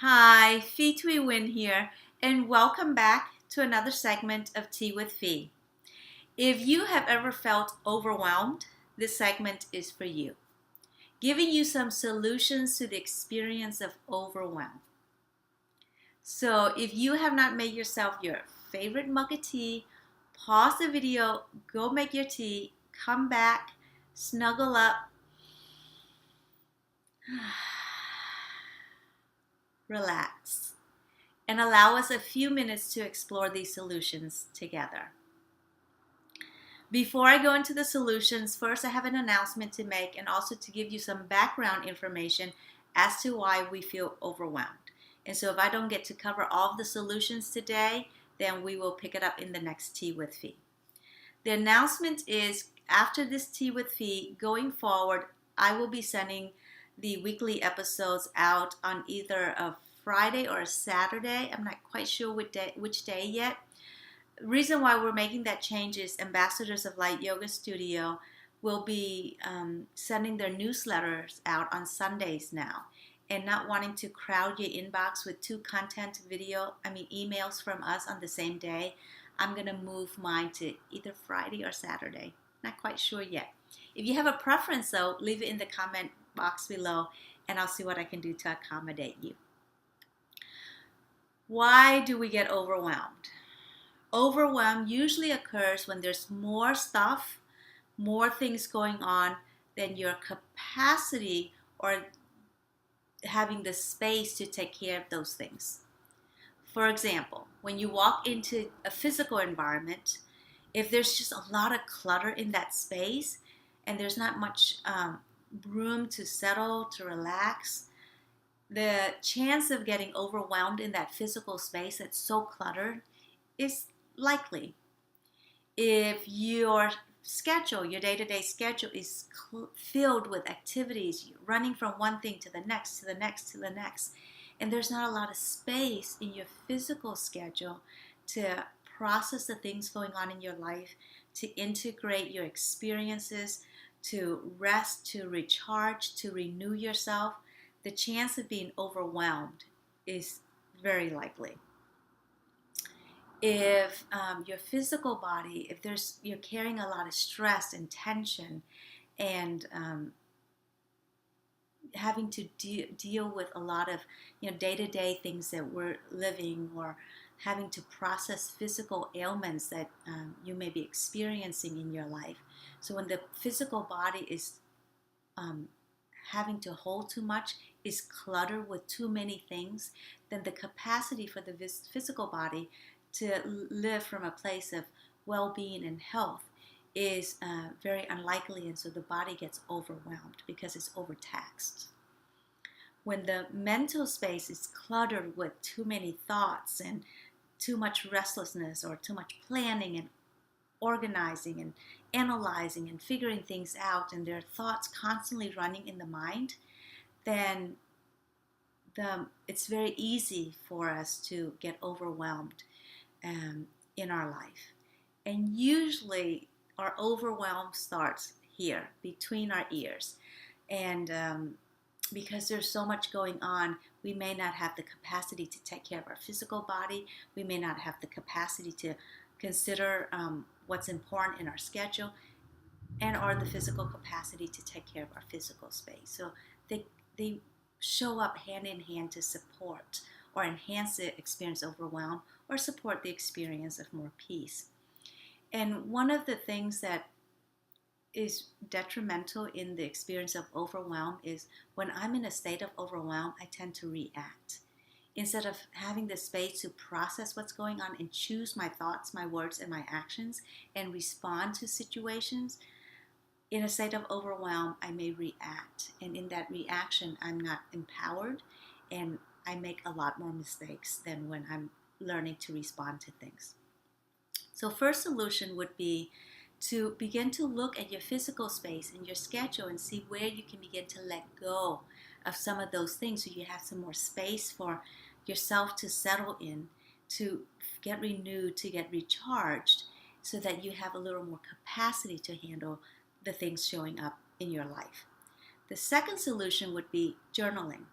Hi, Fee Tui Win here, and welcome back to another segment of Tea with Fee. If you have ever felt overwhelmed, this segment is for you, giving you some solutions to the experience of overwhelm. So if you have not made yourself your favorite mug of tea, pause the video, go make your tea, come back, snuggle up, relax, and allow us a few minutes to explore these solutions together. Before I go into the solutions, first I have an announcement to make and also to give you some background information as to why we feel overwhelmed. And so if I don't get to cover all of the solutions today, then we will pick it up in the next Tea with Fee. The announcement is after this Tea with Fee, going forward, I will be sending the weekly episodes out on either a Friday or a Saturday. I'm not quite sure which day yet. Reason why we're making that change is Ambassadors of Light Yoga Studio will be sending their newsletters out on Sundays now, and not wanting to crowd your inbox with two emails from us on the same day. I'm going to move mine to either Friday or Saturday. Not quite sure yet. If you have a preference though, leave it in the comment box below and I'll see what I can do to accommodate you. Why do we get overwhelmed? Overwhelm usually occurs when there's more stuff, more things going on than your capacity or having the space to take care of those things. For example, when you walk into a physical environment, if there's just a lot of clutter in that space and there's not much room to settle, to relax, the chance of getting overwhelmed in that physical space that's so cluttered is likely. If your schedule, your day-to-day schedule is filled with activities, running from one thing to the next, to the next, to the next, and there's not a lot of space in your physical schedule to process the things going on in your life, to integrate your experiences, to rest, to recharge, to renew yourself, the chance of being overwhelmed is very likely. If your physical body, you're carrying a lot of stress and tension and having to deal with a lot of day-to-day things that we're living, or having to process physical ailments that you may be experiencing in your life. So when the physical body is having to hold too much, is cluttered with too many things, then the capacity for the physical body to live from a place of well-being and health is very unlikely, and so the body gets overwhelmed because it's overtaxed. When the mental space is cluttered with too many thoughts and too much restlessness, or too much planning and organizing and analyzing and figuring things out, and there are thoughts constantly running in the mind, then it's very easy for us to get overwhelmed in our life. And usually our overwhelm starts here between our ears, and because there's so much going on, we may not have the capacity to take care of our physical body. We may not have the capacity to consider what's important in our schedule, and or the physical capacity to take care of our physical space. So they show up hand in hand to support or enhance the experience of overwhelm, or support the experience of more peace. And one of the things that is detrimental in the experience of overwhelm is when I'm in a state of overwhelm, I tend to react. Instead of having the space to process what's going on and choose my thoughts, my words, and my actions, and respond to situations, in a state of overwhelm, I may react. And in that reaction, I'm not empowered, and I make a lot more mistakes than when I'm learning to respond to things. So first solution would be to begin to look at your physical space and your schedule and see where you can begin to let go of some of those things, so you have some more space for yourself to settle in, to get renewed, to get recharged, so that you have a little more capacity to handle the things showing up in your life. The second solution would be journaling.